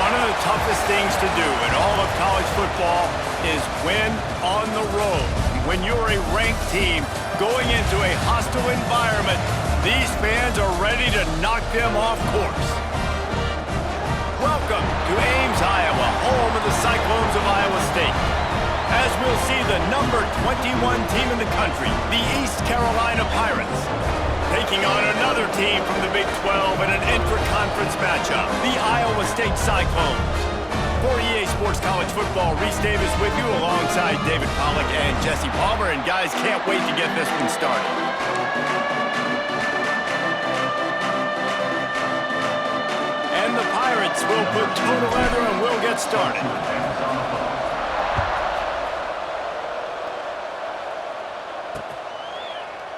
One of the toughest things to do in all of college football is win on the road. When you're a ranked team going into a hostile environment, these fans are ready to knock them off course. Welcome to Ames, Iowa, home of the Cyclones of Iowa State. As we'll see the number 21 team in the country, the East Carolina Pirates, taking on another team from the Big 12 in an intra-conference matchup, the Iowa State Cyclones. For EA Sports College Football, Reese Davis with you alongside David Pollack and Jesse Palmer. And guys, can't wait to get this one started. And the Pirates will put toe to leather and we'll get started.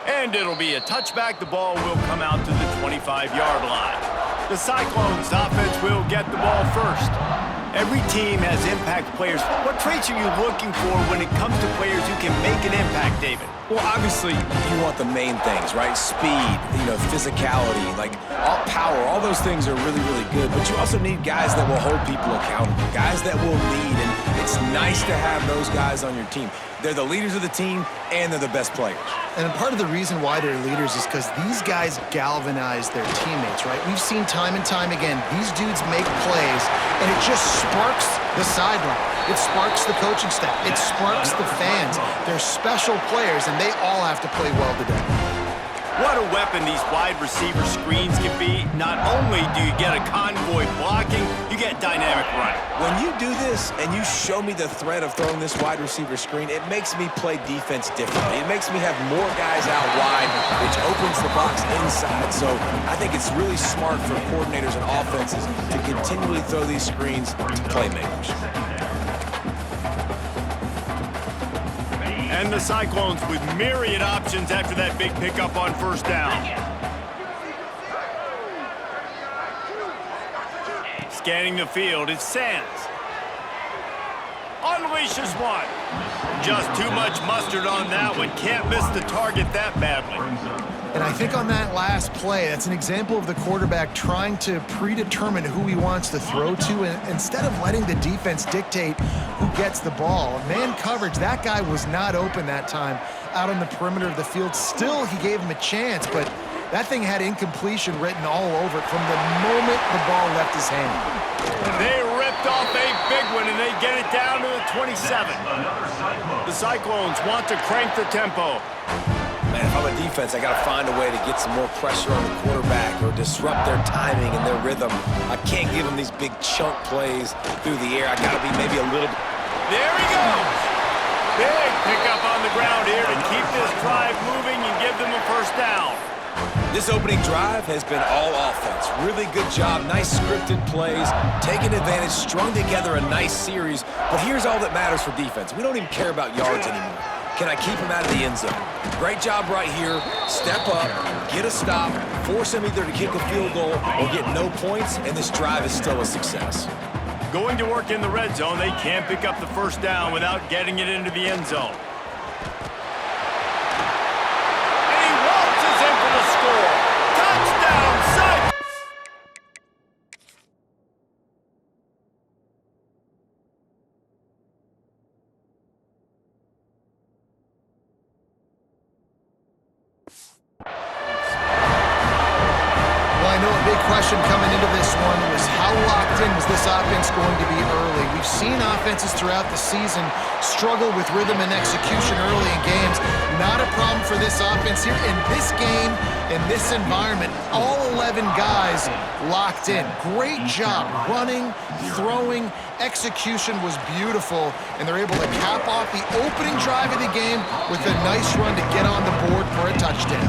And it'll be a touchback. The ball will come out to the 25-yard line. The Cyclones offense will get the ball first. Every team has impact players. What traits are you looking for when it comes to players who can make an impact, David? Well, obviously, you want the main things, right? Speed, physicality, all power, all those things are really, really good. But you also need guys that will hold people accountable, guys that will lead, and it's nice to have those guys on your team. They're the leaders of the team, and they're the best players. And part of the reason why they're leaders is because these guys galvanize their teammates, right? We've seen time and time again, these dudes make plays, and it just sparks the sideline. It sparks the coaching staff. It sparks the fans. They're special players, and they all have to play well today. What a weapon these wide receiver screens can be. Not only do you get a convoy blocking, you get dynamic running. When you do this and you show me the threat of throwing this wide receiver screen, it makes me play defense differently. It makes me have more guys out wide, which opens the box inside. So I think it's really smart for coordinators and offenses to continually throw these screens to playmakers. And the Cyclones with myriad options after that big pickup on first down. Scanning the field, it's Sands. Unleashes one. Just too much mustard on that one. Can't miss the target that badly. And I think on that last play, that's an example of the quarterback trying to predetermine who he wants to throw to, and instead of letting the defense dictate who gets the ball. Man coverage, that guy was not open that time out on the perimeter of the field. Still, he gave him a chance, but that thing had incompletion written all over it from the moment the ball left his hand. They ripped off a big one, and they get it down to the 27. The Cyclones want to crank the tempo. Man, if I'm a defense, I got to find a way to get some more pressure on the quarterback or disrupt their timing and their rhythm. I can't give them these big chunk plays through the air. I got to be maybe a little... There he goes! Big pickup on the ground here to keep this drive moving and give them a first down. This opening drive has been all offense. Really good job, nice scripted plays, taking advantage, strung together a nice series. But here's all that matters for defense. We don't even care about yards anymore. Can I keep him out of the end zone? Great job right here. Step up, get a stop, force him either to kick a field goal or get no points, and this drive is still a success. Going to work in the red zone, they can't pick up the first down without getting it into the end zone. And he waltzes in for the score. Touchdown, Cyclones! Question coming into this one was how locked in was this offense going to be early? We've seen offenses throughout the season struggle with rhythm and execution early in games. Not a problem for this offense here. In this game, in this environment, all 11 guys locked in. Great job running, throwing, execution was beautiful, and they're able to cap off the opening drive of the game with a nice run to get on the board for a touchdown.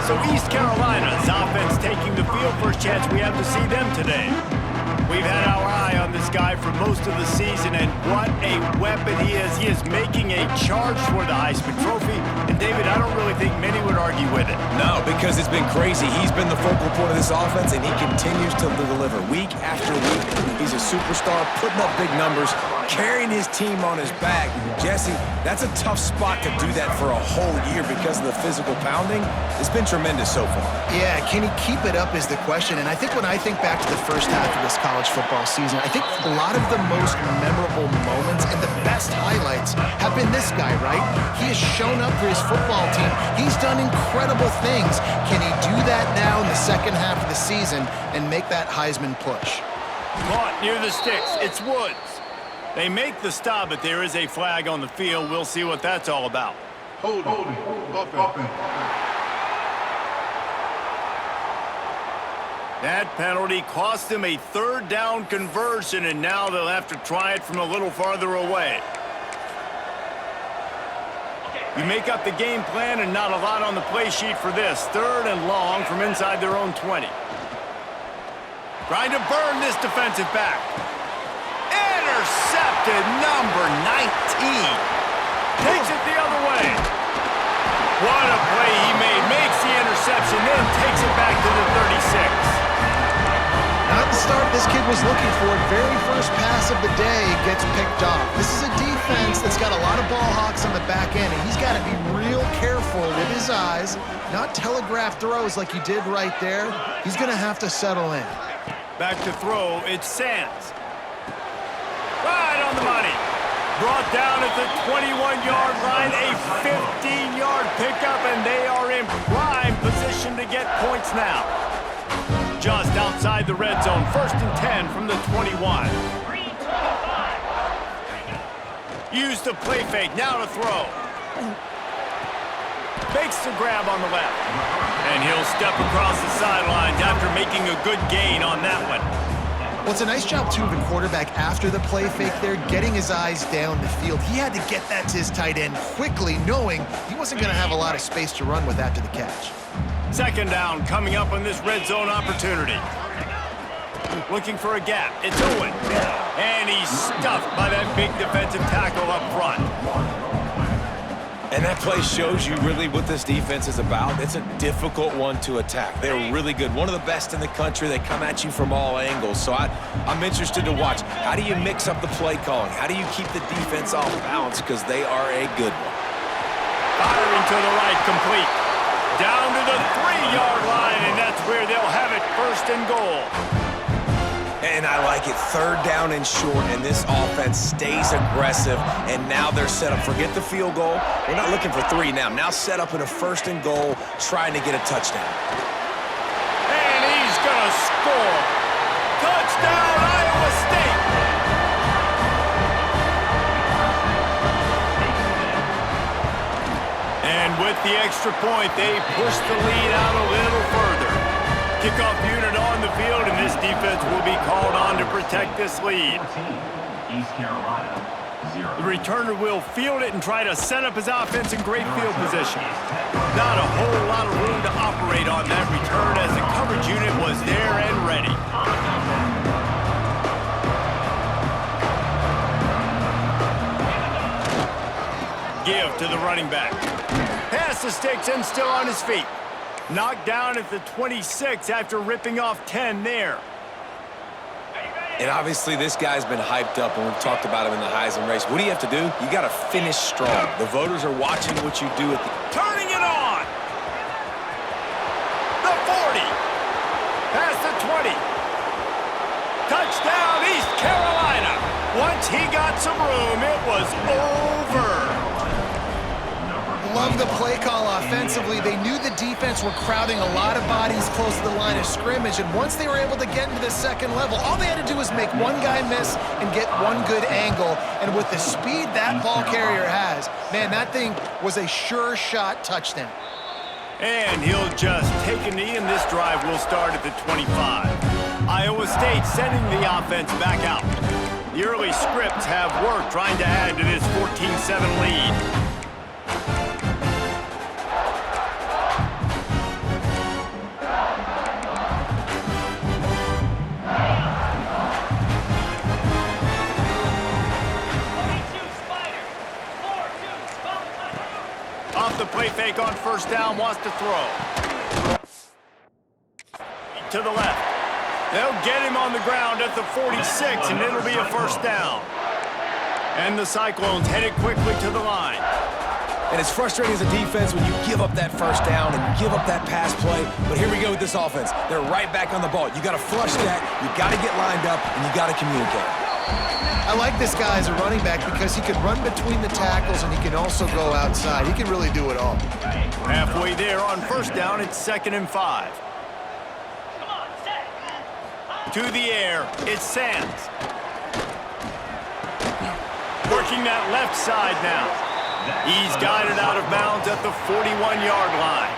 So East Carolina's offense taking the field. First chance we have to see them today. We've had our eye on this guy for most of the season, and what a weapon he is. He is making a charge for the Heisman Trophy, and David, I don't really think many would argue with it. No, because it's been crazy. He's been the focal point of this offense, and he continues to deliver week after week. He's a superstar, putting up big numbers, carrying his team on his back. Jesse, that's a tough spot to do that for a whole year because of the physical pounding. It's been tremendous so far. Yeah, can he keep it up is the question. And I think when I think back to the first half of this college football season, I think a lot of the most memorable moments and the best highlights have been this guy, right? He has shown up for his football team. He's done incredible things. Can he do that now in the second half of the season and make that Heisman push? Caught near the sticks. It's Woods. They make the stop, but there is a flag on the field. We'll see what that's all about. Hold it. That penalty cost them a third down conversion, and now they'll have to try it from a little farther away. You make up the game plan and not a lot on the play sheet for this. Third and long from inside their own 20. Trying to burn this defensive back. Intercepted, number 19. Takes it the other way. What a play he made. Makes the interception, then takes it back to the 36. Not the start this kid was looking for. Very first pass of the day gets picked off. This is a defense that's got a lot of ball hawks on the back end, and he's got to be real careful with his eyes, not telegraph throws like he did right there. He's going to have to settle in. Back to throw, it's Sands. Right on the money. Brought down at the 21-yard line, a 15-yard pickup, and they are in prime position to get points now. Just outside the red zone, 1st and 10 from the 21. Use the play fake, now to throw. Makes the grab on the left. And he'll step across the sidelines after making a good gain on that one. Well, it's a nice job, too, of the quarterback after the play fake there, getting his eyes down the field. He had to get that to his tight end quickly, knowing he wasn't going to have a lot of space to run with after the catch. Second down coming up on this red zone opportunity. Looking for a gap. It's Owen. And he's stuffed by that big defensive tackle up front. And that play shows you really what this defense is about. It's a difficult one to attack. They're really good. One of the best in the country. They come at you from all angles. So I'm interested to watch. How do you mix up the play calling? How do you keep the defense off balance? Because they are a good one. Firing to the right, complete. Down to the 3-yard line, and that's where they'll have it, 1st and goal. And I like it, 3rd down and short, and this offense stays aggressive, and now they're set up. Forget the field goal. We're not looking for 3 now. Now set up in a 1st and goal, trying to get a touchdown. And he's going to score. Touchdown, Iowa State. And with the extra point, they push the lead out a little further. Kickoff unit on the field, and this defense will be called on to protect this lead. East Carolina, 0. The returner will field it and try to set up his offense in great field position. Not a whole lot of room to operate on that return as the coverage unit was there and ready. Give to the running back. Pass the sticks and still on his feet. Knocked down at the 26 after ripping off 10 there. And obviously this guy's been hyped up, and we've talked about him in the Heisman race. What do you have to do? You got to finish strong. The voters are watching what you do at the... Turning it on! The 40! Past the 20! Touchdown, East Carolina! Once he got some room, it was over! Love the play call offensively. They knew the defense were crowding a lot of bodies close to the line of scrimmage, and once they were able to get into the second level, all they had to do was make one guy miss and get one good angle. And with the speed that ball carrier has, man, that thing was a sure shot touchdown. And he'll just take a knee, and this drive will start at the 25. Iowa State sending the offense back out. The early scripts have worked trying to add to this 14-7 lead. Off the play fake on 1st down, wants to throw. To the left. They'll get him on the ground at the 46, and it'll be a first down. And the Cyclones headed quickly to the line. And it's frustrating as a defense when you give up that first down and give up that pass play. But here we go with this offense. They're right back on the ball. You got to flush that, you got to get lined up, and you got to communicate. I like this guy as a running back because he can run between the tackles and he can also go outside. He can really do it all. Halfway there on first down, it's 2nd and 5. To the air, it's Sands. Working that left side now. He's guided out of bounds at the 41-yard line.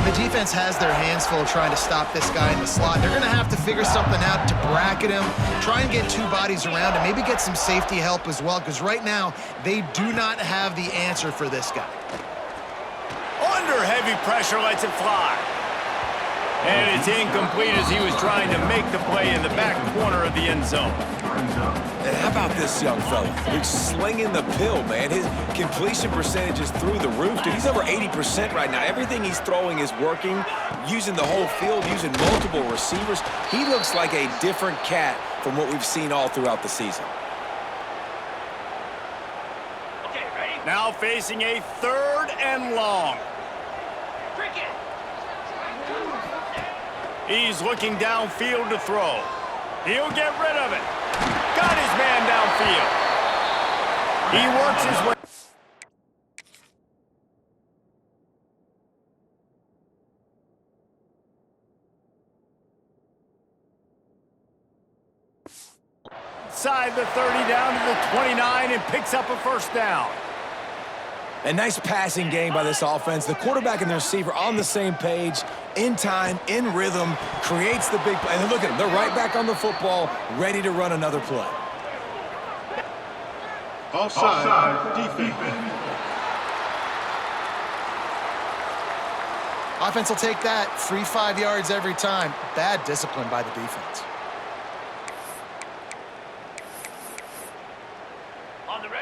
The defense has their hands full trying to stop this guy in the slot. They're going to have to figure something out to bracket him, try and get two bodies around him, maybe get some safety help as well, because right now they do not have the answer for this guy. Under heavy pressure, lets it fly. And it's incomplete as he was trying to make the play in the back corner of the end zone. And how about this young fella? He's slinging the pill, man. His completion percentage is through the roof. Dude, he's over 80% right now. Everything he's throwing is working, using the whole field, using multiple receivers. He looks like a different cat from what we've seen all throughout the season. Okay, ready? Now facing a 3rd and long. He's looking downfield to throw. He'll get rid of it. Got his man downfield. He works his way. Side the 30 down to the 29 and picks up a first down. A nice passing game by this offense. The quarterback and the receiver on the same page, in time, in rhythm, creates the big play. And look at them. They're right back on the football, ready to run another play. Offside defense. Offense will take that. Free 5 yards every time. Bad discipline by the defense.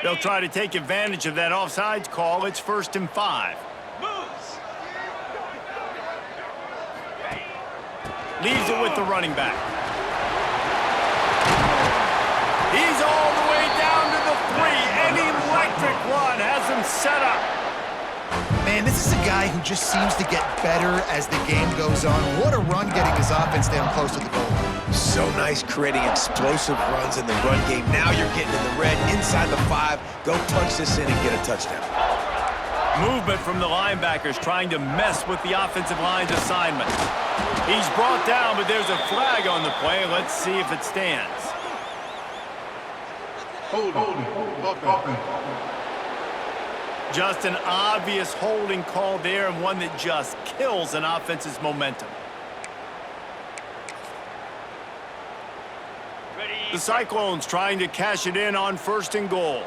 They'll try to take advantage of that offsides call. It's 1st and 5. Leaves it with the running back. He's all the way down to the 3. An electric run has him set up. Man, this is a guy who just seems to get better as the game goes on. What a run getting his offense down close to the goal. So nice creating explosive runs in the run game. Now you're getting in the red, inside the 5. Go punch this in and get a touchdown. Movement from the linebackers trying to mess with the offensive line's assignment. He's brought down, but there's a flag on the play. Let's see if it stands. Holding. Just an obvious holding call there, and one that just kills an offense's momentum. The Cyclones trying to cash it in on 1st and goal.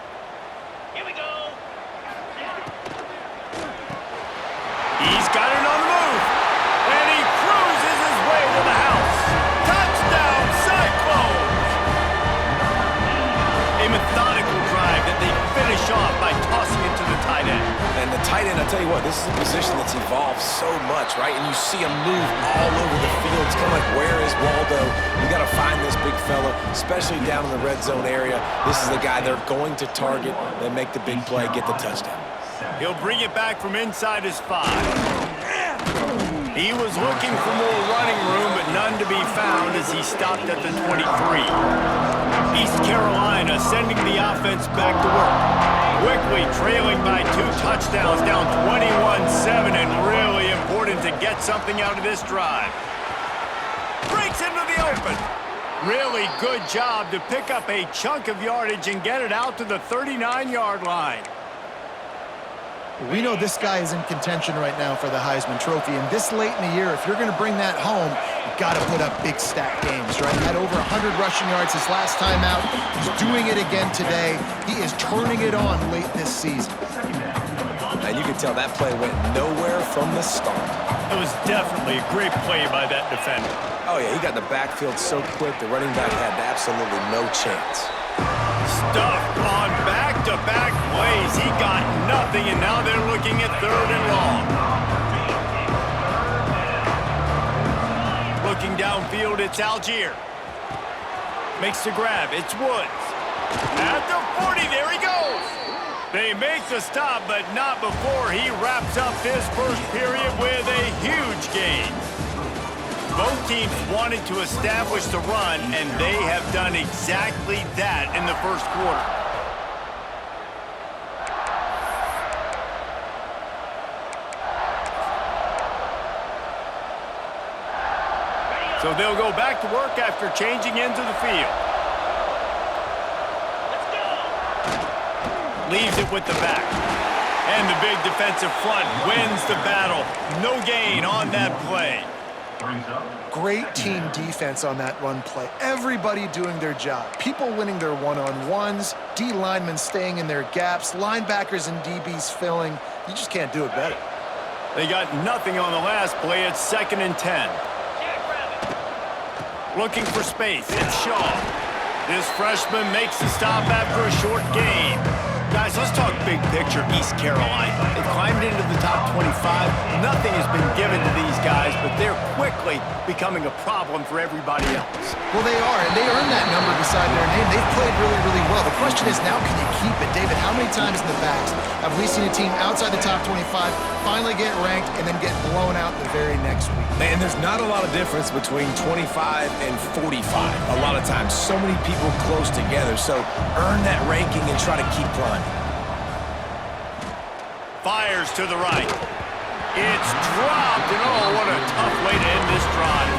Here we go. He's got it on the move, and he cruises his way to the house. Touchdown, Cyclones! A methodical drive that they finish off by tossing it to the tight end. And the tight end, I'll tell you what, this is a position that's evolved so much, right? And you see him move all over the field. It's kind of like, where is Waldo? You got to find this big fella, especially down in the red zone area. This is the guy they're going to target. They make the big play, get the touchdown. He'll bring it back from inside his 5. He was looking for more running room, but none to be found as he stopped at the 23. East Carolina sending the offense back to work. Quickly trailing by 2 touchdowns, down 21-7, and really important to get something out of this drive. Breaks into the open. Really good job to pick up a chunk of yardage and get it out to the 39-yard line. We know this guy is in contention right now for the Heisman Trophy, and this late in the year, if you're going to bring that home, you've got to put up big stat games, right? He had over 100 rushing yards his last time out. He's doing it again today. He is turning it on late this season. And you can tell that play went nowhere from the start. It was definitely a great play by that defender. Oh, yeah, he got in the backfield so quick, the running back had absolutely no chance. Stuffed on back-to-back plays. He got nothing, and now they're looking at 3rd and long. Looking downfield, it's Algier. Makes the grab, it's Woods. At the 40, there he goes. They make the stop, but not before he wraps up this first period with a huge gain. Both teams wanted to establish the run, and they have done exactly that in the first quarter. So they'll go back to work after changing into the field. Leaves it with the back. And the big defensive front wins the battle. No gain on that play. Great team defense on that run play. Everybody doing their job. People winning their one-on-ones, D linemen staying in their gaps, linebackers and DBs filling. You just can't do it better. They got nothing on the last play. It's 2nd and 10. Looking for space. It's Shaw. This freshman makes the stop after a short gain. Guys, let's talk big picture East Carolina. They've climbed into the top 25. Nothing has been given to these guys, but they're quickly becoming a problem for everybody else. Well, they are, and they earned that number beside their name. They've played really, really well. The question is, now can you keep it? David, how many times in the past have we seen a team outside the top 25 finally get ranked and then get blown out the very next week? And there's not a lot of difference between 25 and 45. A lot of times, so many people close together. So earn that ranking and try to keep climbing. Fires to the right. It's dropped, and oh, what a tough way to end this drive.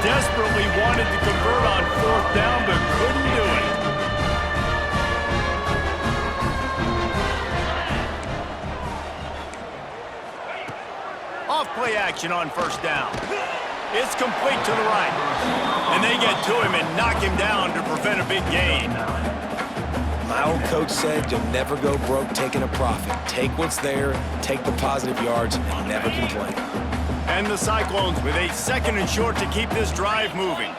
Desperately wanted to convert on 4th down, but couldn't do it. Off play action on 1st down. It's complete to the right. And they get to him and knock him down to prevent a big gain. My old coach said you'll never go broke taking a profit. Take what's there, take the positive yards, and never complain. And the Cyclones with a 2nd and short to keep this drive moving.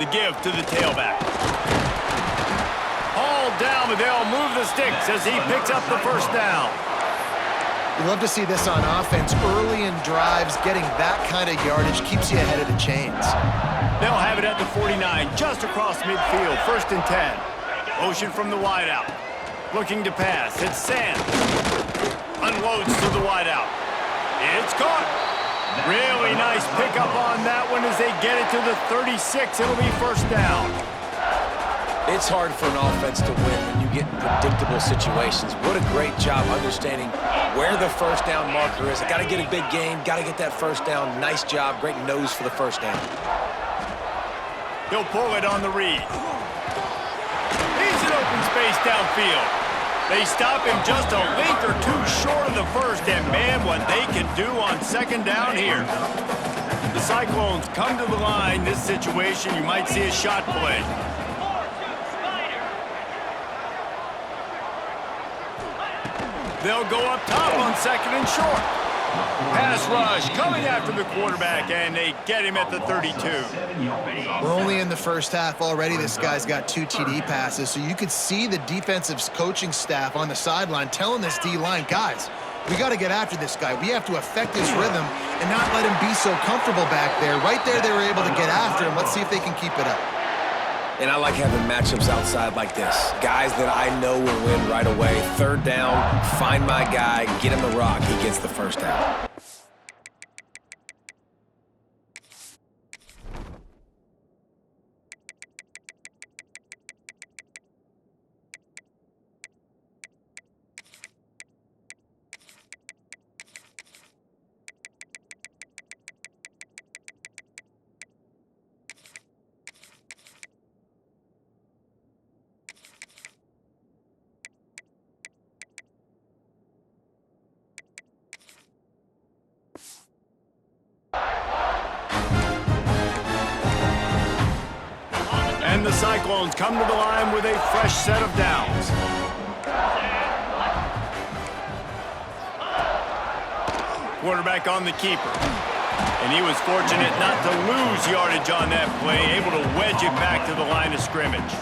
The give to the tailback. Hauled down, but they'll move the sticks as he picks up the 1st down. You love to see this on offense. Early in drives, getting that kind of yardage keeps you ahead of the chains. They'll have it at the 49, just across midfield, 1st and 10. Motion from the wideout. Looking to pass. It's Sam. Unloads to the wideout. It's caught. Really nice pickup on that one as they get it to the 36. It'll be 1st down. It's hard for an offense to win when you get in predictable situations. What a great job understanding where the 1st down marker is. I got to get a big gain, got to get that 1st down. Nice job, great nose for the 1st down. He'll pull it on the read. He's in open space downfield. They stop him just a length or 2 short of the 1st, and man, what they can do on 2nd down here. The Cyclones come to the line. This situation, you might see a shot play. They'll go up top on 2nd and short. Pass rush coming after the quarterback, and they get him at the 32. We're only in the first half already. This guy's got 2 TD passes, so you could see the defensive coaching staff on the sideline telling this D-line, guys, we got to get after this guy. We have to affect his rhythm and not let him be so comfortable back there. Right there, they were able to get after him. Let's see if they can keep it up. And I like having matchups outside like this. Guys that I know will win right away. 3rd down, find my guy, get him the rock. He gets the 1st down. And the Cyclones come to the line with a fresh set of downs. Quarterback on the keeper. And he was fortunate not to lose yardage on that play, able to wedge it back to the line of scrimmage.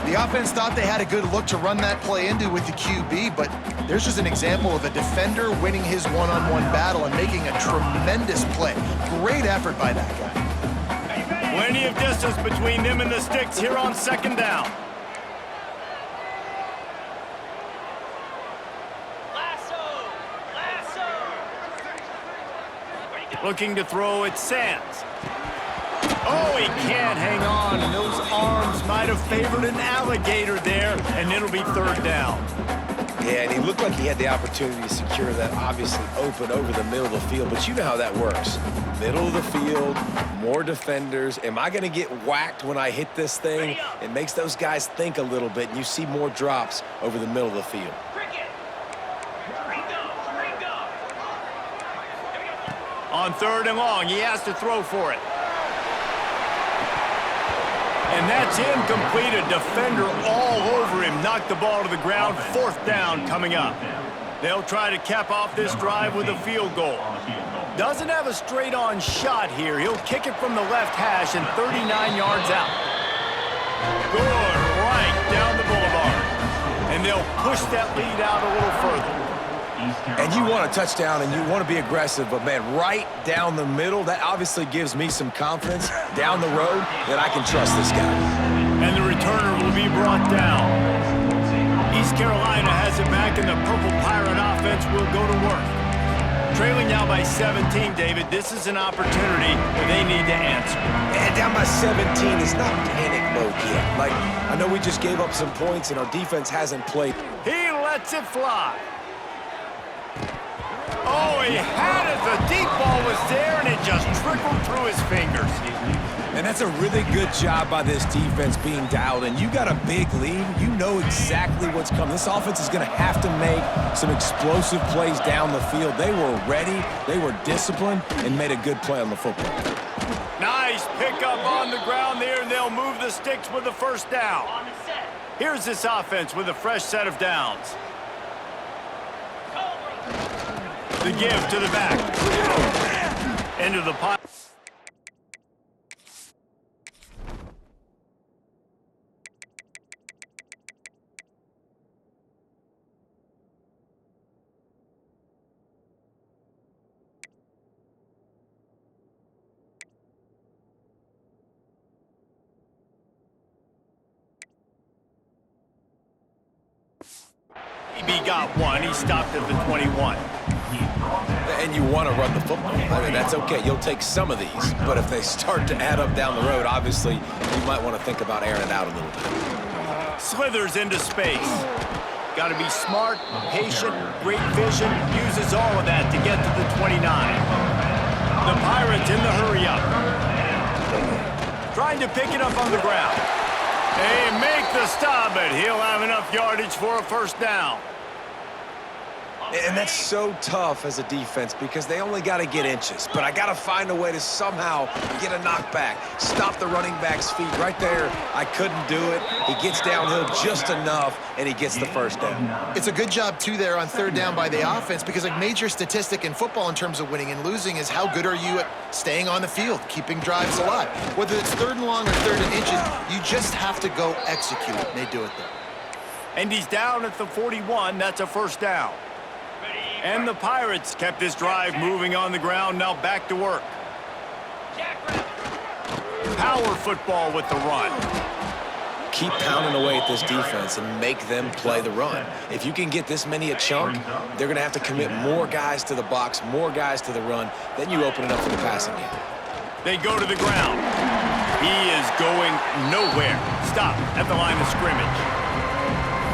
The offense thought they had a good look to run that play into with the QB, but there's just an example of a defender winning his one-on-one battle and making a tremendous play. Great effort by that guy. Plenty of distance between them and the sticks here on second down. Looking to throw it, Sands. Oh, he can't hang on, and those arms might have favored an alligator there, and it'll be third down. Yeah, and he looked like he had the opportunity to secure that obviously open over the middle of the field, but you know how that works. Middle of the field, more defenders. Am I going to get whacked when I hit this thing? It makes those guys think a little bit, and you see more drops over the middle of the field. On third and long, he has to throw for it. And that's incomplete. A defender all over him. Knocked the ball to the ground. Fourth down coming up. They'll try to cap off this drive with a field goal. Doesn't have a straight-on shot here. He'll kick it from the left hash and 39 yards out. Good, right down the boulevard. And they'll push that lead out a little further. And you want a touchdown and you want to be aggressive, but man, right down the middle, that obviously gives me some confidence down the road that I can trust this guy. And the returner will be brought down. East Carolina has it back, and the Purple Pirate offense will go to work. Trailing now by 17, David. This is an opportunity that they need to answer. And down by 17 is not panic mode yet. Like, I know we just gave up some points and our defense hasn't played. He lets it fly. Oh, he had it. The deep ball was there, and it just trickled through his fingers. And that's a really good job by this defense being dialed in. You got a big lead. You know exactly what's coming. This offense is going to have to make some explosive plays down the field. They were ready, they were disciplined, and made a good play on the football. Nice pickup on the ground there, and they'll move the sticks with the first down. Here's this offense with a fresh set of downs. The give to the back. Into the pot. He got one. He stopped at the 21. And you want to run the football. I mean, that's okay. You'll take some of these. But if they start to add up down the road, obviously, you might want to think about airing it out a little bit. Slithers into space. Got to be smart, patient, great vision. Uses all of that to get to the 29. The Pirates in the hurry-up. Trying to pick it up on the ground. They make the stop, but he'll have enough yardage for a first down. And that's so tough as a defense because they only got to get inches. But I got to find a way to somehow get a knockback, stop the running back's feet. Right there, I couldn't do it. He gets downhill just enough, and he gets the first down. It's a good job, too, there on third down by the offense because a major statistic in football in terms of winning and losing is how good are you at staying on the field, keeping drives alive. Whether it's third and long or third and inches, you just have to go execute it, and they do it there. And he's down at the 41. That's a first down. And the Pirates kept this drive moving on the ground, now back to work. Power football with the run. Keep pounding away at this defense and make them play the run. If you can get this many a chunk, they're going to have to commit more guys to the box, more guys to the run. Then you open it up for the passing game. They go to the ground. He is going nowhere. Stop at the line of scrimmage.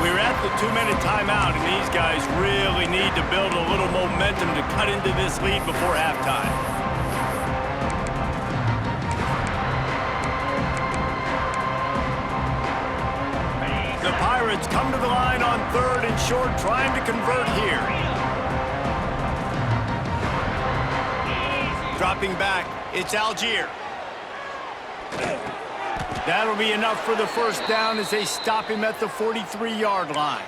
We're at the 2-minute timeout, and these guys really need to build a little momentum to cut into this lead before halftime. The Pirates come to the line on third and short, trying to convert here. Dropping back, it's Algier. That'll be enough for the first down as they stop him at the 43-yard line.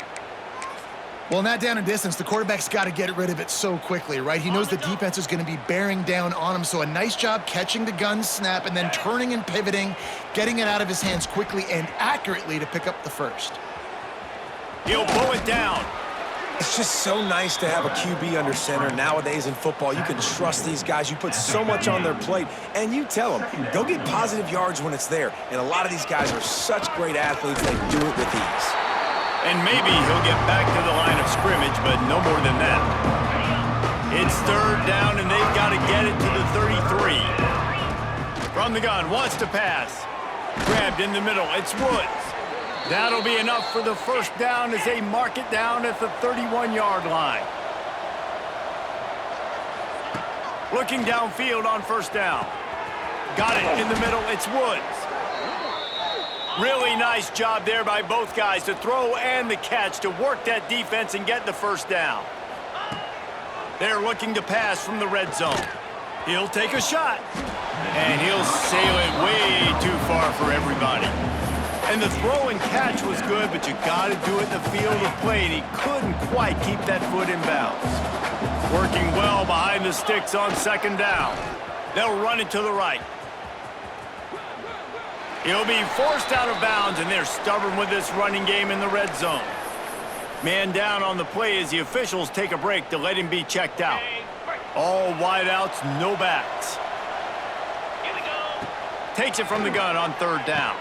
Well, in that down and distance, the quarterback's got to get rid of it so quickly, right? He knows the defense is going to be bearing down on him, so a nice job catching the gun snap and then turning and pivoting, getting it out of his hands quickly and accurately to pick up the first. He'll pull it down. It's just so nice to have a QB under center. Nowadays in football, you can trust these guys. You put so much on their plate, and you tell them, go get positive yards when it's there. And a lot of these guys are such great athletes, they do it with ease. And maybe he'll get back to the line of scrimmage, but no more than that. It's third down, and they've got to get it to the 33. From the gun, wants to pass. Grabbed in the middle, it's Woods. That'll be enough for the first down as they mark it down at the 31-yard line. Looking downfield on first down. Got it in the middle, it's Woods. Really nice job there by both guys to throw and the catch to work that defense and get the first down. They're looking to pass from the red zone. He'll take a shot, and he'll sail it way too far for everybody. And the throw and catch was good, but you got to do it in the field of play, and he couldn't quite keep that foot in bounds. Working well behind the sticks on second down. They'll run it to the right. He'll be forced out of bounds, and they're stubborn with this running game in the red zone. Man down on the play as the officials take a break to let him be checked out. All wideouts, no backs. Takes it from the gun on third down.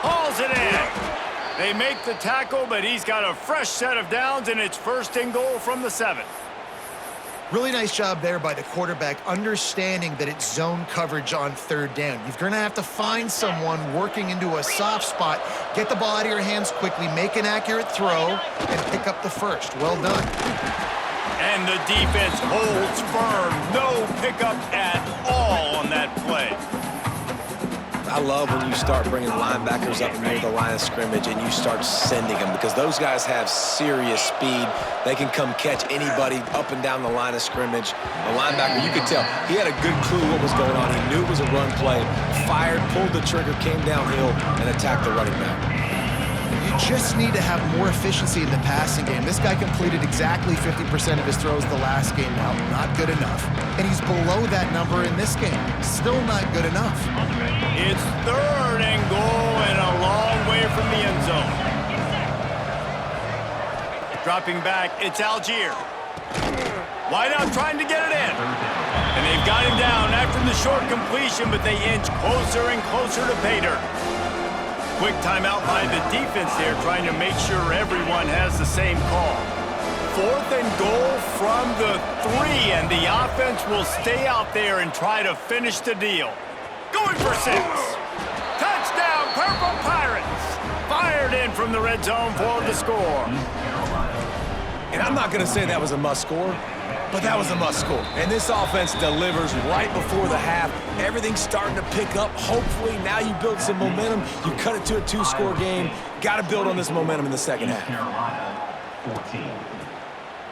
Hauls it in. They make the tackle, but he's got a fresh set of downs, and it's first and goal from the 7. Really nice job there by the quarterback, understanding that it's zone coverage on third down. You're going to have to find someone working into a soft spot, get the ball out of your hands quickly, make an accurate throw, and pick up the first. Well done. And the defense holds firm. No pickup at all on that play. I love when you start bringing linebackers up near the line of scrimmage and you start sending them, because those guys have serious speed. They can come catch anybody up and down the line of scrimmage. A linebacker, you could tell, he had a good clue what was going on. He knew it was a run play, fired, pulled the trigger, came downhill, and attacked the running back. You just need to have more efficiency in the passing game. This guy completed exactly 50% of his throws the last game. Now, not good enough. And he's below that number in this game. Still not good enough. It's third and goal and a long way from the end zone. Dropping back, it's Algier. Wide out trying to get it in. And they've got him down after the short completion, but they inch closer and closer to pay dirt. Quick timeout by the defense there, trying to make sure everyone has the same call. Fourth and goal from the 3, and the offense will stay out there and try to finish the deal. Going for 6. Touchdown, Purple Pirates. Fired in from the red zone for the score. And I'm not going to say that was a must score, but that was a must score. And this offense delivers right before the half. Everything's starting to pick up. Hopefully now you build some momentum. You cut it to a 2-score game. Got to build on this momentum in the second half.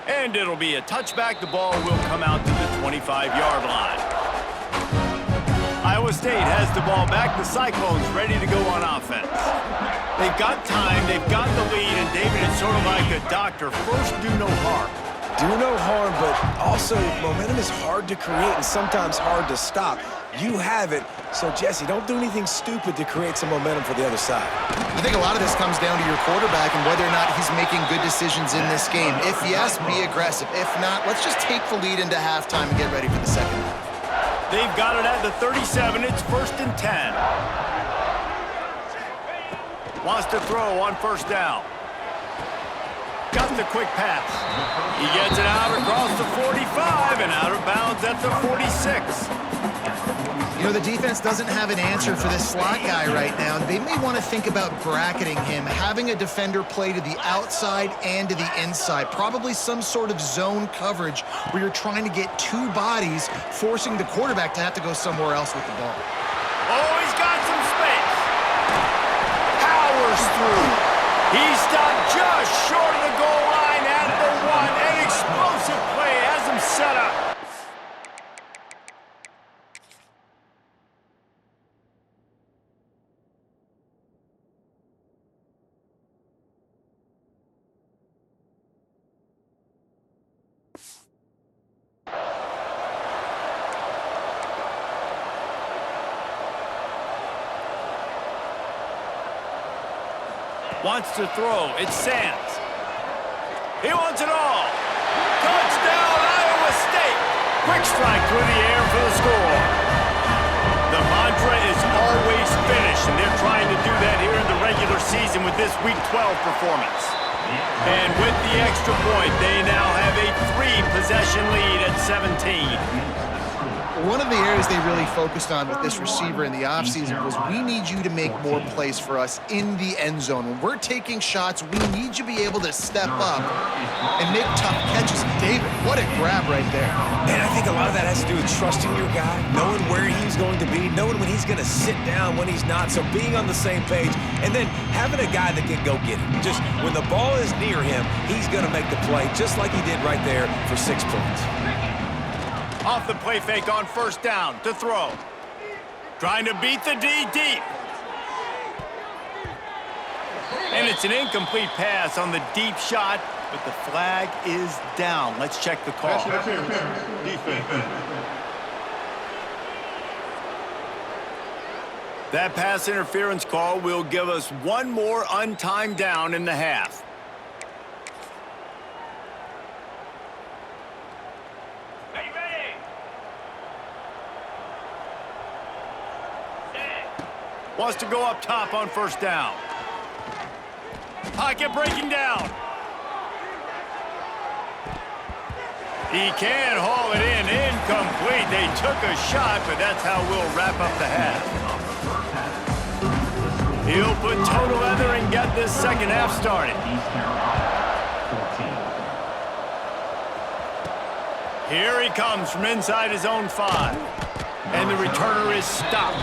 And it'll be a touchback. The ball will come out to the 25-yard line. Iowa State has the ball back. The Cyclones ready to go on offense. They've got time, they've got the lead, and David, it's sort of like a doctor. First, do no harm. Do no harm, but also momentum is hard to create and sometimes hard to stop. You have it, so Jesse, don't do anything stupid to create some momentum for the other side. I think a lot of this comes down to your quarterback and whether or not he's making good decisions in this game. If yes, be aggressive. If not, let's just take the lead into halftime and get ready for the second half. They've got it at the 37. It's first and 10. Wants to throw on first down. Got the quick pass. He gets it out across the 45 and out of bounds at the 46. You know, the defense doesn't have an answer for this slot guy right now. They may want to think about bracketing him, having a defender play to the outside and to the inside. Probably some sort of zone coverage where you're trying to get 2 bodies, forcing the quarterback to have to go somewhere else with the ball. Oh, he's got some space. Powers through. He stopped just short of the goal line at the 1. An explosive play has him set up. Wants to throw. It's Sands. He wants it all. Touchdown, Iowa State. Quick strike through the air for the score. The mantra is always finish, and they're trying to do that here in the regular season with this Week 12 performance. And with the extra point, they now have a 3-possession lead at 17. One of the areas they really focused on with this receiver in the offseason was we need you to make more plays for us in the end zone. When we're taking shots, we need you to be able to step up and make tough catches. David, what a grab right there. And I think a lot of that has to do with trusting your guy, knowing where he's going to be, knowing when he's going to sit down, when he's not, so being on the same page, and then having a guy that can go get it. Just when the ball is near him, he's going to make the play, just like he did right there for 6 points. Off the play fake on first down to throw. Trying to beat the D deep. And it's an incomplete pass on the deep shot, but the flag is down. Let's check the call. Defense. That pass interference call will give us one more untimed down in the half. Wants to go up top on first down. Pocket breaking down. He can haul it in. Incomplete. They took a shot, but that's how we'll wrap up the half. He'll put total leather and get this second half started. Here he comes from inside his own 5. And the returner is stopped.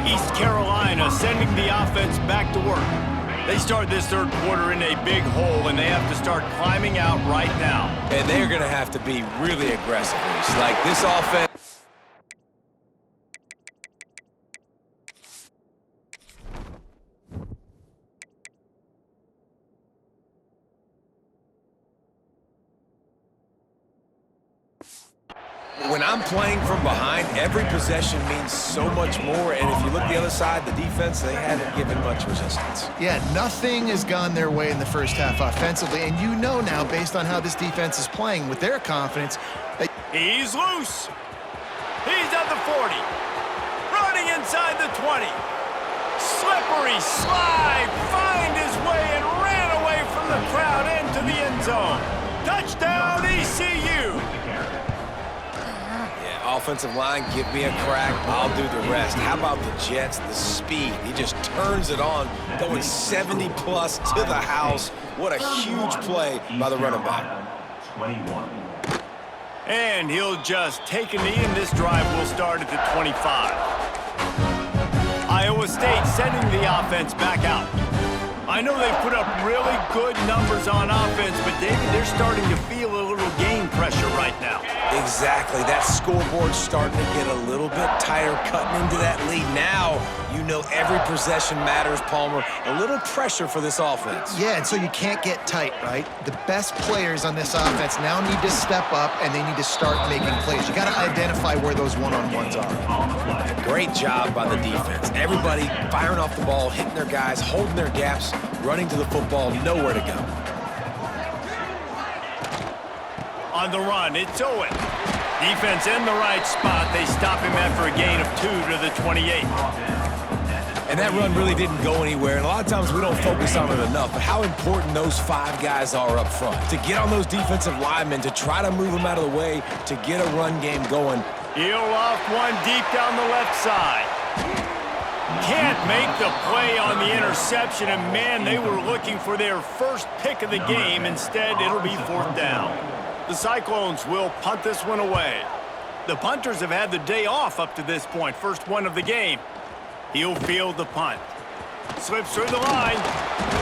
East Carolina sending the offense back to work. They start this third quarter in a big hole, and they have to start climbing out right now. And they're going to have to be really aggressive. It's like this offense. When I'm playing from behind, every possession means so much more. And if you look the other side, the defense, they haven't given much resistance. Yeah, nothing has gone their way in the first half offensively. And you know now, based on how this defense is playing with their confidence, that he's loose. He's at the 40. Running inside the 20. Slippery slide. Find his way and ran away from the crowd into the end zone. Touchdown, ECU. Offensive line, give me a crack, I'll do the rest. How about the Jets, the speed? He just turns it on, going 70-plus to the house. What a huge play by the running back. And he'll just take a knee, and this drive will start at the 25. Iowa State sending the offense back out. I know they've put up really good numbers on offense, but David, they're starting to feel a little game pressure right now. Exactly. That scoreboard's starting to get a little bit tighter, cutting into that lead. Now, you know every possession matters, Palmer. A little pressure for this offense. yeah, and so you can't get tight, right? The best players on this offense now need to step up, and they need to start making plays. You got to identify where those one-on-ones are. Great job by the defense. Everybody firing off the ball, hitting their guys, holding their gaps, running to the football, nowhere to go. On the run, it's Owen. Defense in the right spot. They stop him after a gain of 2 to the 28. And that run really didn't go anywhere. And a lot of times we don't focus on it enough, but how important those 5 guys are up front. To get on those defensive linemen, to try to move them out of the way, to get a run game going. He'll off one deep down the left side. Can't make the play on the interception, and man, they were looking for their first pick of the game. Instead, it'll be 4th down. The Cyclones will punt this one away. The punters have had the day off up to this point, first one of the game. He'll field the punt. Slips through the line.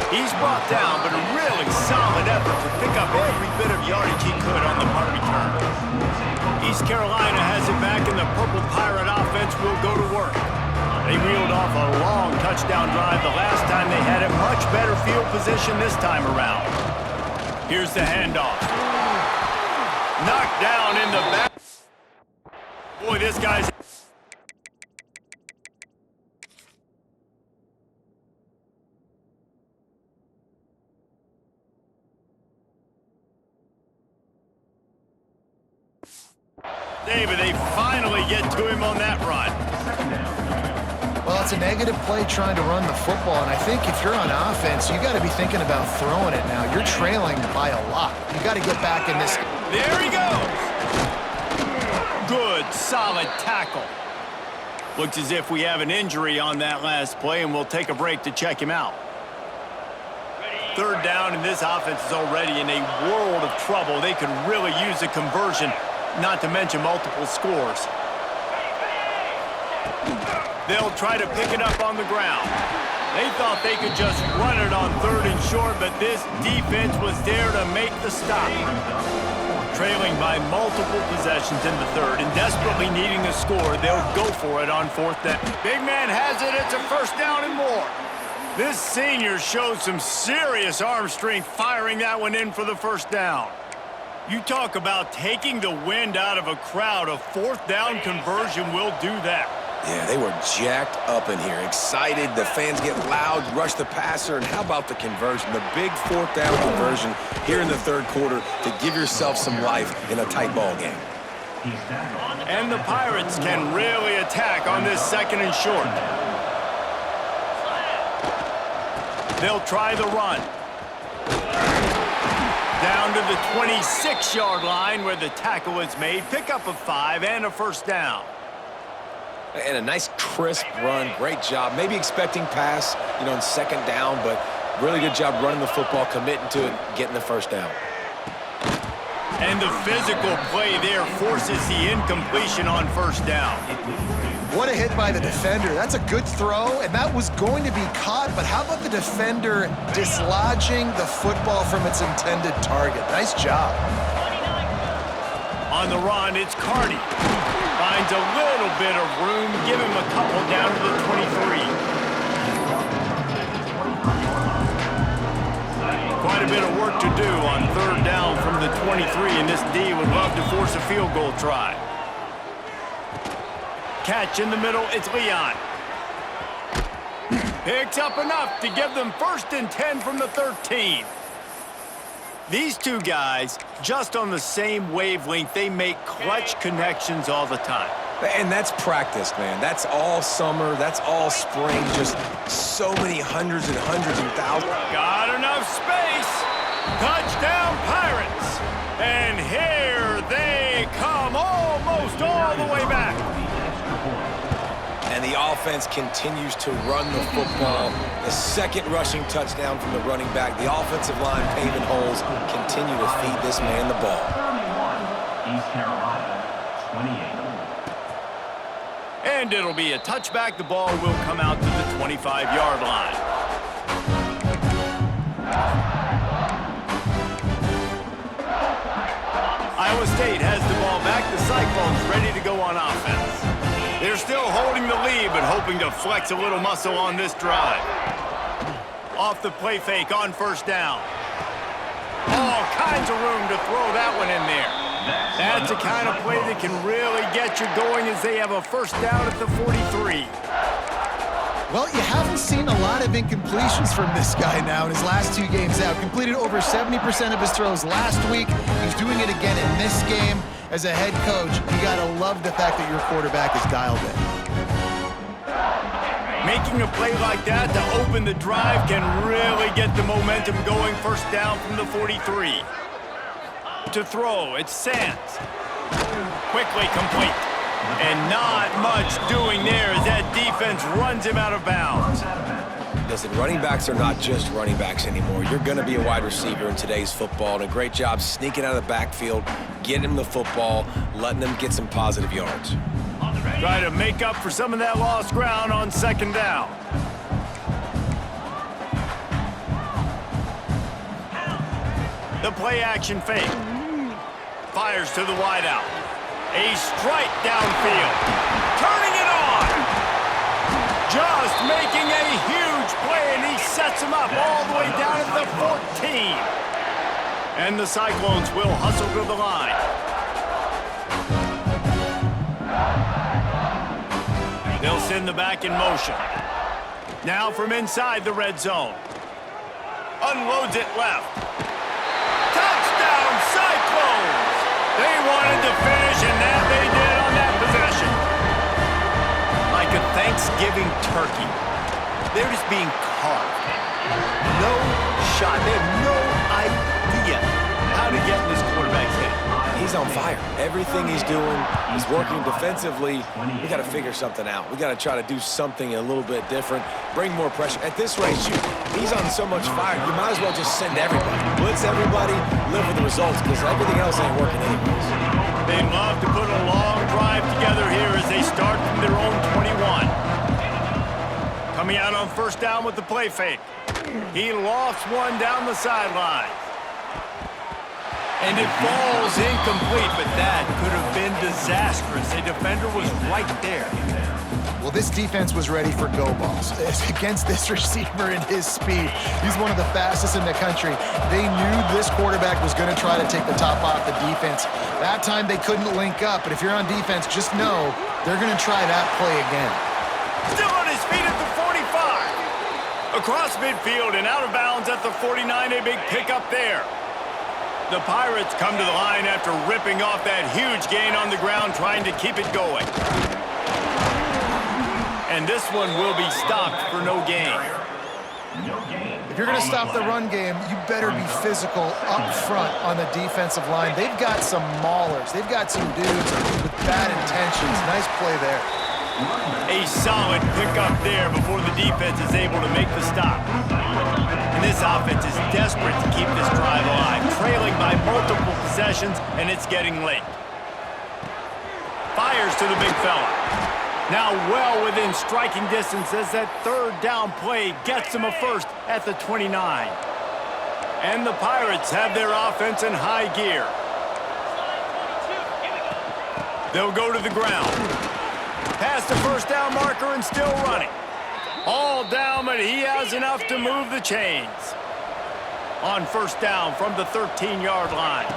He's brought down, but a really solid effort to pick up every bit of yardage he could on the punt return. East Carolina has it back, and the Purple Pirate offense will go to work. They reeled off a long touchdown drive the last time they had a much better field position this time around. Here's the handoff. Knocked down in the back. Boy, this guy's... get to him on that run. Well, it's a negative play trying to run the football, and I think if you're on offense, you got to be thinking about throwing it now. You're trailing by a lot. You got to get back in this. There he goes. Good, solid tackle. Looks as if we have an injury on that last play, and we'll take a break to check him out. Third down, and this offense is already in a world of trouble. They could really use a conversion, not to mention multiple scores. They'll try to pick it up on the ground. They thought they could just run it on 3rd and short, but this defense was there to make the stop. Trailing by multiple possessions in the 3rd and desperately needing a score, they'll go for it on 4th down. Big man has it. It's a 1st down and more. This senior showed some serious arm strength firing that one in for the 1st down. You talk about taking the wind out of a crowd. A 4th down conversion will do that. Yeah, they were jacked up in here, excited. The fans get loud, rush the passer, and how about the conversion? The big 4th down conversion here in the 3rd quarter to give yourself some life in a tight ball game. And the Pirates can really attack on this 2nd and short. They'll try the run. Down to the 26-yard line where the tackle is made. Pick up a 5 and a 1st down. And a nice crisp run, great job. Maybe expecting pass, in 2nd down, but really good job running the football, committing to it, getting the 1st down. And the physical play there forces the incompletion on 1st down. What a hit by the defender. That's a good throw, and that was going to be caught, but how about the defender dislodging the football from its intended target? Nice job. On the run, it's Carney. Finds a little bit of room. Give him a couple down to the 23. Quite a bit of work to do on 3rd down from the 23, and this D would love to force a field goal try. Catch in the middle, it's Leon. Picks up enough to give them 1st and 10 from the 13. These two guys, just on the same wavelength, they make clutch connections all the time. And that's practice, man. That's all summer. That's all spring. Just so many hundreds and thousands. Got enough space. Touchdown, Pirates. And here they come, almost all the way back. And the offense continues to run the football. The 2nd rushing touchdown from the running back. The offensive line paving holes. Continue to feed this man the ball. 31, East Carolina, 28. And it'll be a touchback. The ball will come out to the 25-yard line. Iowa State has the ball back. The Cyclones ready to go on offense. They're still holding the lead, but hoping to flex a little muscle on this drive. Off the play fake on 1st down. All kinds of room to throw that one in there. That's the kind of play that can really get you going as they have a 1st down at the 43. Well, you haven't seen a lot of incompletions from this guy now in his last 2 games out. Completed over 70% of his throws last week. He's doing it again in this game. As a head coach, you got to love the fact that your quarterback is dialed in. Making a play like that to open the drive can really get the momentum going. 1st down from the 43. To throw, it's Sands. Quickly complete. And not much doing there as that defense runs him out of bounds. Listen, running backs are not just running backs anymore. You're going to be a wide receiver in today's football, and a great job sneaking out of the backfield, getting him the football, letting them get some positive yards. Try to make up for some of that lost ground on 2nd down. The play action fake. Fires to the wideout. A strike downfield. Turning it on. Just making a huge play, and he sets him up all the way down at the 14. And the Cyclones will hustle to the line. They'll send the back in motion. Now from inside the red zone. Unloads it left. Touchdown, Cyclones! They wanted to finish, and that they did on that possession. turkey. They're just being carved. No shot. They have no idea how to get in this quarterback's head. He's on fire. Everything he's doing is working defensively. We got to figure something out. We got to try to do something a little bit different, bring more pressure. At this rate, he's on so much fire, you might as well just send everybody. Blitz everybody, live with the results, because everything else ain't working anyways. They love to put a long drive together here as they start from their own 21. Coming out on first down with the play fake. He lofts one down the sideline. And it falls incomplete, but that could have been disastrous. A defender was right there. Well, this defense was ready for go balls. Against this receiver and his speed, he's one of the fastest in the country. They knew this quarterback was going to try to take the top off the defense. That time they couldn't link up, but if you're on defense, just know they're going to try that play again. Still on his feet at the 45. Across midfield and out of bounds at the 49, a big pickup there. The Pirates come to the line after ripping off that huge gain on the ground, trying to keep it going. And this one will be stopped for no gain. If you're going to stop the run game, you better be physical up front on the defensive line. They've got some maulers. They've got some dudes with bad intentions. Nice play there. A solid pickup there before the defense is able to make the stop. And this offense is desperate to keep this drive alive, trailing by multiple possessions, and it's getting late. Fires to the big fella. Now well within striking distance as that third down play gets him a first at the 29. And the Pirates have their offense in high gear. They'll go to the ground. Past the first down marker and still running. All down, but he has enough to move the chains. On first down from the 13-yard line.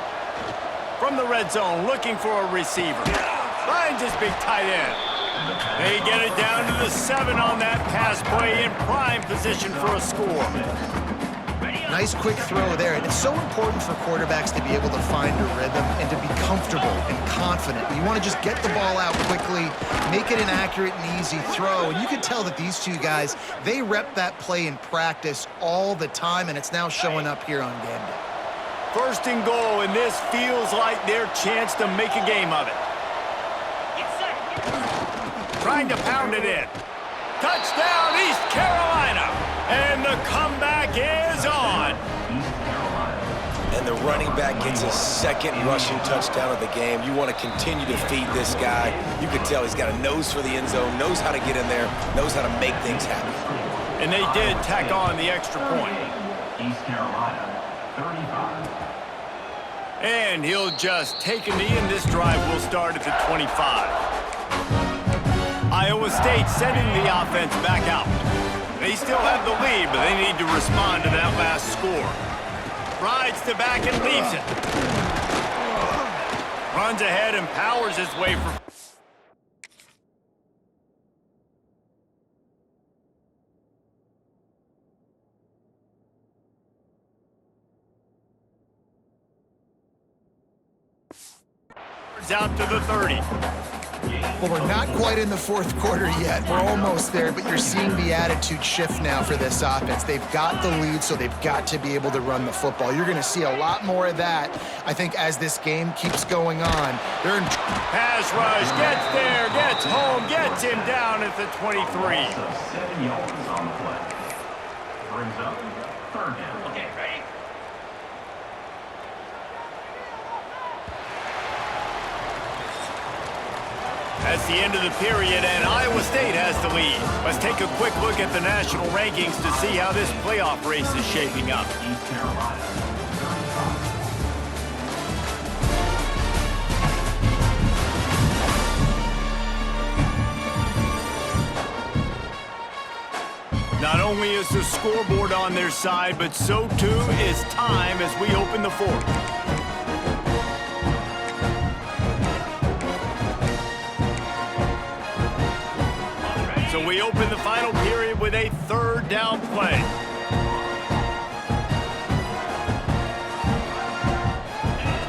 From the red zone, looking for a receiver. Finds his big tight end. They get it down to the 7 on that pass play in prime position for a score. Nice quick throw there. And it's so important for quarterbacks to be able to find a rhythm and to be comfortable and confident. You want to just get the ball out quickly, make it an accurate and easy throw. And you can tell that these two guys, they rep that play in practice all the time, and it's now showing up here on game day. First and goal, and this feels like their chance to make a game of it. Trying to pound it in. Touchdown, East Carolina! And the comeback is on. And the running back gets his second rushing touchdown of the game. You want to continue to feed this guy. You can tell he's got a nose for the end zone, knows how to get in there, knows how to make things happen. And they did tack on the extra point. East Carolina, 35. And he'll just take a knee, and this drive will start at the 25. Iowa State sending the offense back out. They still have the lead, but they need to respond to that last score. Rides to back and leaves it. Runs ahead and powers his way for... out to the 30. Well, we're not quite in the fourth quarter yet. We're almost there, but you're seeing the attitude shift now for this offense. They've got the lead, so they've got to be able to run the football. You're going to see a lot more of that, I think, as this game keeps going on. They're in... Pass rush, gets there, gets home, gets him down at the 23. 7 yards on the play. Brings up third down. Okay, ready? That's the end of the period, and Iowa State has the lead. Let's take a quick look at the national rankings to see how this playoff race is shaping up. East Carolina, 35. Not only is the scoreboard on their side, but so too is time as we open the fourth. So we open the final period with a third down play.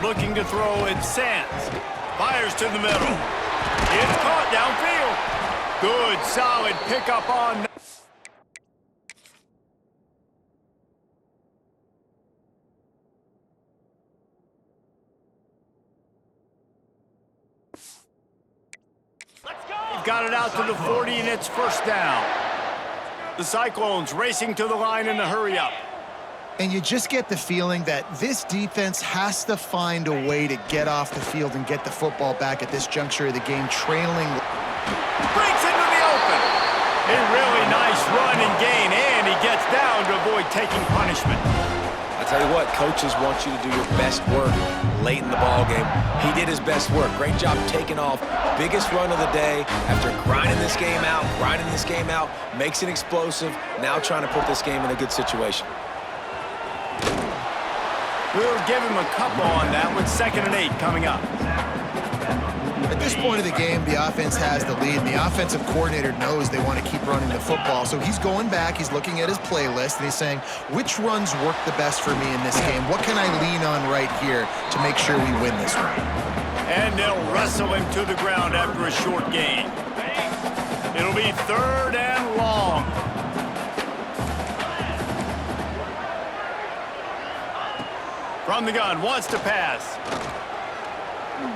Looking to throw, it's Sands. Fires to the middle. It's caught downfield. Good, solid pickup on. Got it out to the 40, and it's first down. The Cyclones racing to the line in a hurry-up. And you just get the feeling that this defense has to find a way to get off the field and get the football back at this juncture of the game, trailing. Breaks into the open. A really nice run and gain, and he gets down to avoid taking punishment. I tell you what, coaches want you to do your best work late in the ball game. He did his best work. Great job taking off. Biggest run of the day after grinding this game out, makes it explosive. Now trying to put this game in a good situation. We'll give him a couple on that with 2nd and 8 coming up. At this point of the game, the offense has the lead, and the offensive coordinator knows they want to keep running the football. So he's going back, he's looking at his playlist, and he's saying, which runs work the best for me in this game? What can I lean on right here to make sure we win this one? And they'll wrestle him to the ground after a short gain. It'll be 3rd and long. From the gun, wants to pass.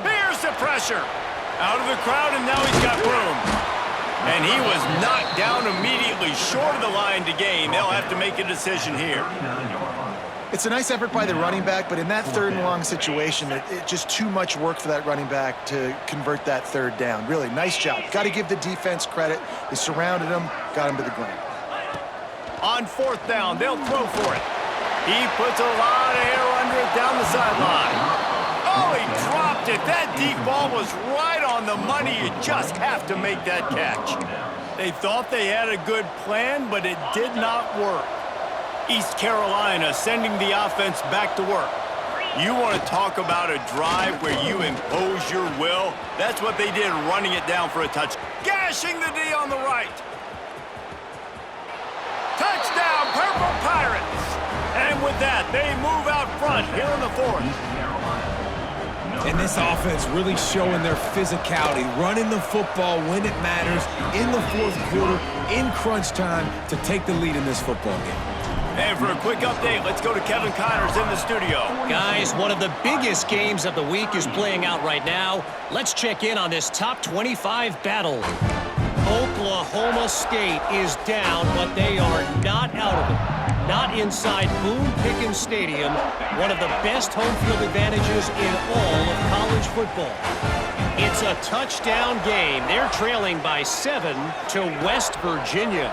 Here's the pressure. Out of the crowd, and now he's got room. And he was knocked down immediately short of the line to gain. They'll have to make a decision here. It's a nice effort by the running back, but in that 3rd and long situation, it's just too much work for that running back to convert that 3rd down. Really, nice job. Got to give the defense credit. They surrounded him, got him to the ground. On 4th down, they'll throw for it. He puts a lot of air under it down the sideline. Oh, he dropped it. That deep ball was right on the money. You just have to make that catch. They thought they had a good plan, but it did not work. East Carolina sending the offense back to work. You want to talk about a drive where you impose your will? That's what they did, running it down for a touch. Gashing the D on the right. Touchdown, Purple Pirates! And with that, they move out front here in the 4th. And this offense really showing their physicality, running the football when it matters, in the 4th quarter, in crunch time, to take the lead in this football game. And for a quick update, let's go to Kevin Connors in the studio. Guys, one of the biggest games of the week is playing out right now. Let's check in on this top 25 battle. Oklahoma State is down, but they are not out of it. Not inside Boone Pickens Stadium, one of the best home field advantages in all of college football. It's a touchdown game. They're trailing by 7 to West Virginia.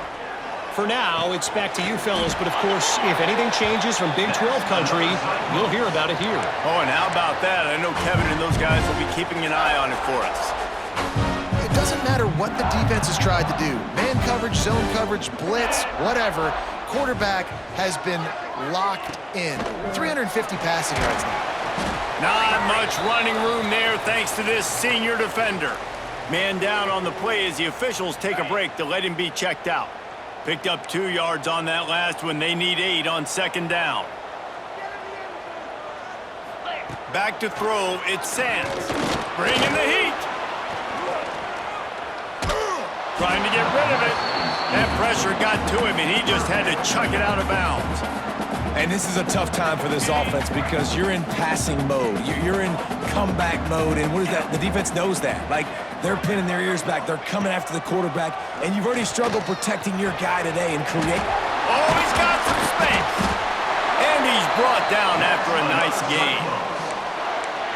For now, it's back to you fellas, but of course, if anything changes from Big 12 country, you'll hear about it here. Oh, and how about that? I know Kevin and those guys will be keeping an eye on it for us. It doesn't matter what the defense has tried to do. Man coverage, zone coverage, blitz, whatever. Quarterback has been locked in. 350 passing yards now. Not much running room there thanks to this senior defender. Man down on the play as the officials take a break to let him be checked out. Picked up 2 yards on that last one. They need 8 on 2nd down. Back to throw, it's Sands. Bringing the heat. Trying to get rid of it. That pressure got to him, and he just had to chuck it out of bounds. And this is a tough time for this offense because you're in passing mode. You're in comeback mode, and what is that? The defense knows that. Like, they're pinning their ears back. They're coming after the quarterback, and you've already struggled protecting your guy today and create. Oh, he's got some space. And he's brought down after a nice gain.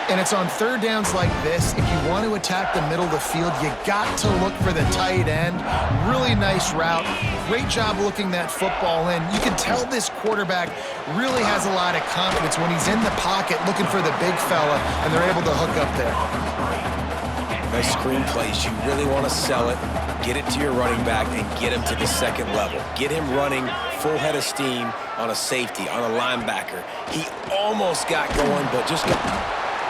And it's on 3rd downs like this. If you want to attack the middle of the field, you got to look for the tight end. Really nice route. Great job looking that football in. You can tell this quarterback really has a lot of confidence when he's in the pocket looking for the big fella, and they're able to hook up there. Nice screen plays. You really want to sell it, get it to your running back, and get him to the 2nd level. Get him running full head of steam on a safety, on a linebacker. He almost got going, but just got...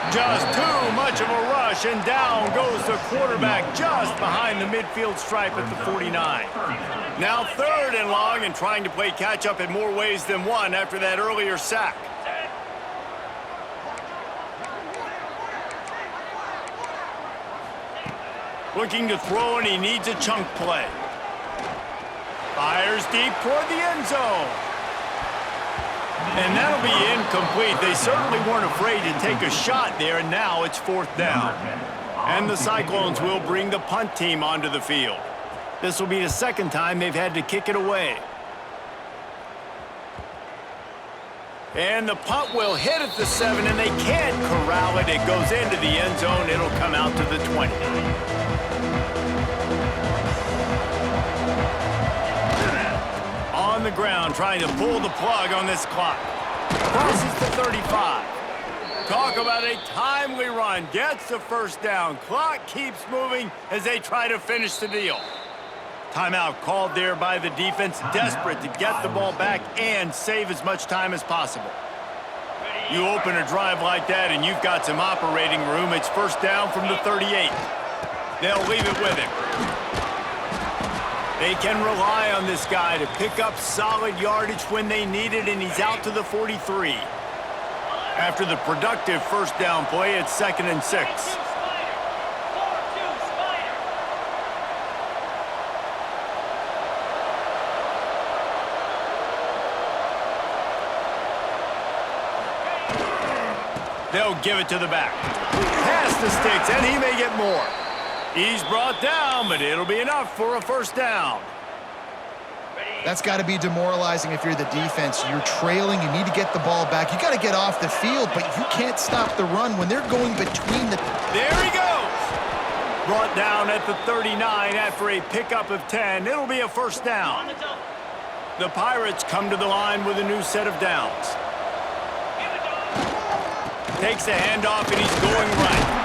Just too much of a rush, and down goes the quarterback just behind the midfield stripe at the 49. Now 3rd and long, and trying to play catch-up in more ways than one after that earlier sack. Looking to throw, and he needs a chunk play. Fires deep toward the end zone. And that'll be incomplete. They certainly weren't afraid to take a shot there, and now it's 4th down. And the Cyclones will bring the punt team onto the field. This will be the 2nd time they've had to kick it away. And the punt will hit at the 7, and they can't corral it. It goes into the end zone. It'll come out to the 20. On the ground, trying to pull the plug on this clock. Crosses the 35. Talk about a timely run. Gets the 1st down. Clock keeps moving as they try to finish the deal. Timeout called there by the defense, desperate to get the ball back and save as much time as possible. You open a drive like that and you've got some operating room. It's 1st down from the 38. They'll leave it with him. They can rely on this guy to pick up solid yardage when they need it, and he's out to the 43. After the productive 1st down play, it's 2nd and 6. They'll give it to the back. Past the sticks, and he may get more. He's brought down, but it'll be enough for a 1st down. That's got to be demoralizing if you're the defense. You're trailing. You need to get the ball back. You got to get off the field, but you can't stop the run when they're going between the... There he goes! Brought down at the 39 after a pickup of 10. It'll be a 1st down. The Pirates come to the line with a new set of downs. Takes the handoff, and he's going right.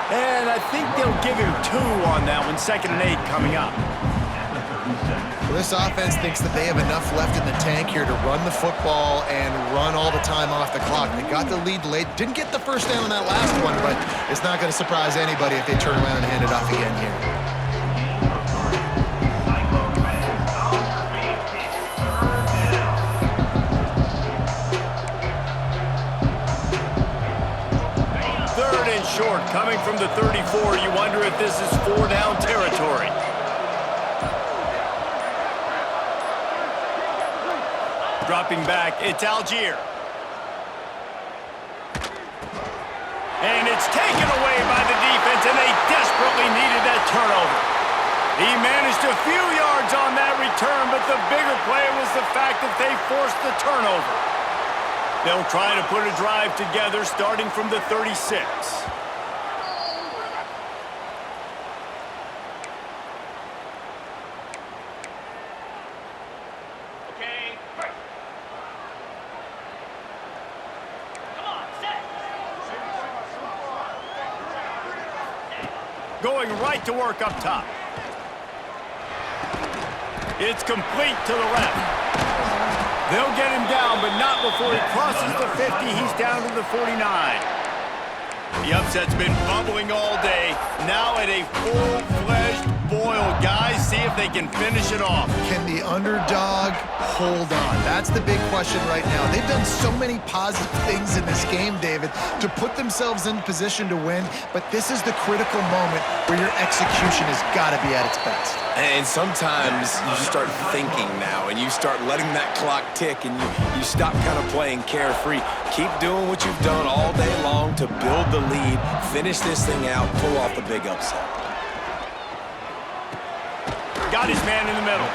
And I think they'll give him 2 on that one. 2nd and 8 coming up. Well, this offense thinks that they have enough left in the tank here to run the football and run all the time off the clock. They got the lead late. Didn't get the 1st down on that last one, but it's not going to surprise anybody if they turn around and hand it off again here. Short coming from the 34. You wonder if this is 4-down territory. Dropping back, it's Algier. And it's taken away by the defense, and they desperately needed that turnover. He managed a few yards on that return, but the bigger play was the fact that they forced the turnover. They'll try to put a drive together starting from the 36. Going right to work up top. It's complete to the left. They'll get him down, but not before he crosses the 50. He's down to the 49. The upset's been bubbling all day. Now at a full-fledged boil. Guys, see if they can finish it off. Can the underdog hold on? That's the big question right now. They've done so many positive things in this game, David, to put themselves in position to win, but this is the critical moment where your execution has got to be at its best. And sometimes you start thinking now, and you start letting that clock tick, and you stop kind of playing carefree. Keep doing what you've done all day long to build the lead, finish this thing out, pull off the big upset. Got his man in the middle.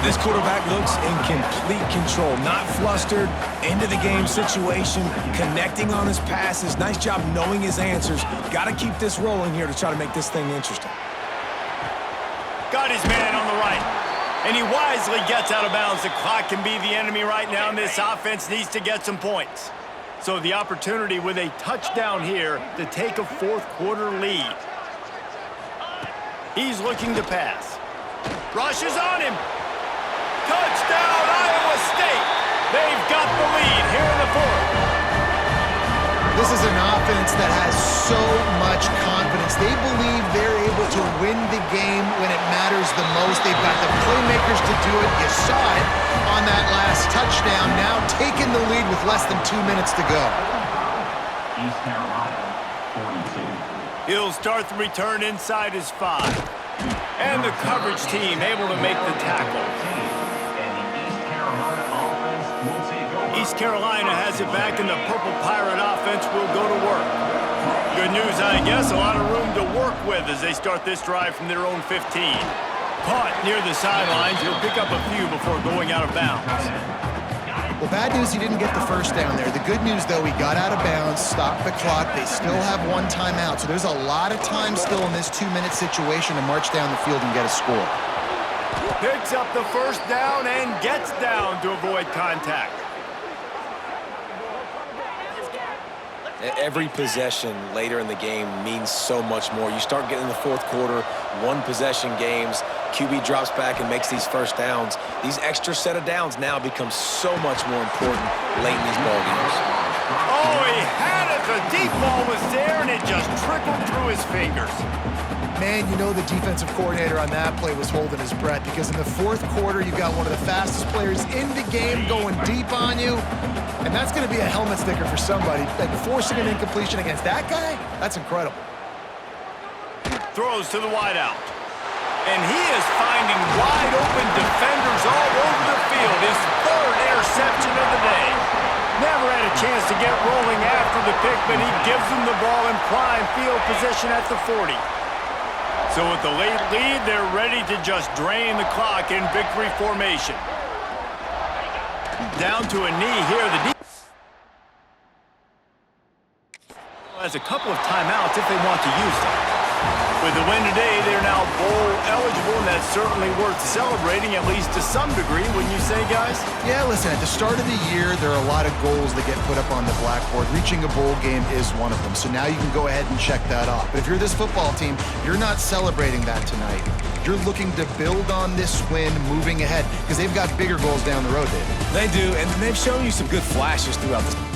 This quarterback looks in complete control, not flustered, into the game situation, connecting on his passes. Nice job knowing his answers. Got to keep this rolling here to try to make this thing interesting. Got his man on the right. And he wisely gets out of bounds. The clock can be the enemy right now, and this offense needs to get some points. So the opportunity with a touchdown here to take a fourth-quarter lead. He's looking to pass. Rushes on him. Touchdown, Iowa State. They've got the lead here in the fourth. This is an offense that has so much confidence. They believe they're able to win the game when it matters the most. They've got the playmakers to do it. You saw it on that last touchdown. Now taking the lead with less than 2 minutes to go. East Carolina, 42. He'll start the return inside his 5. And the coverage team able to make the tackle. East Carolina has it back, and the Purple Pirate offense will go to work. Good news, I guess, a lot of room to work with as they start this drive from their own 15. Caught near the sidelines, he'll pick up a few before going out of bounds. Well, bad news, he didn't get the first down there. The good news, though, he got out of bounds, stopped the clock. They still have one timeout, so there's a lot of time still in this 2-minute situation to march down the field and get a score. Picks up the first down and gets down to avoid contact. Every possession later in the game means so much more. You start getting in the fourth quarter, one-possession games, QB drops back and makes these first downs. These extra set of downs now become so much more important late in these ball games. Oh, he had it. The deep ball was there, and it just trickled through his fingers. Man, you know the defensive coordinator on that play was holding his breath, because in the fourth quarter, you got one of the fastest players in the game going deep on you, and that's going to be a helmet sticker for somebody. Like, forcing an incompletion against that guy, that's incredible. Throws to the wideout. And he is finding wide open defenders all over the field. His 3rd interception of the day. Never had a chance to get rolling after the pick, but he gives them the ball in prime field position at the 40. So with the late lead, they're ready to just drain the clock in victory formation. Down to a knee here. The defense has a couple of timeouts if they want to use them. With the win today, they're now bowl eligible, and that's certainly worth celebrating, at least to some degree, wouldn't you say, guys? Yeah, listen, at the start of the year, there are a lot of goals that get put up on the blackboard. Reaching a bowl game is one of them, so now you can go ahead and check that off. But if you're this football team, you're not celebrating that tonight. You're looking to build on this win moving ahead, because they've got bigger goals down the road, David. They do, and they've shown you some good flashes throughout this.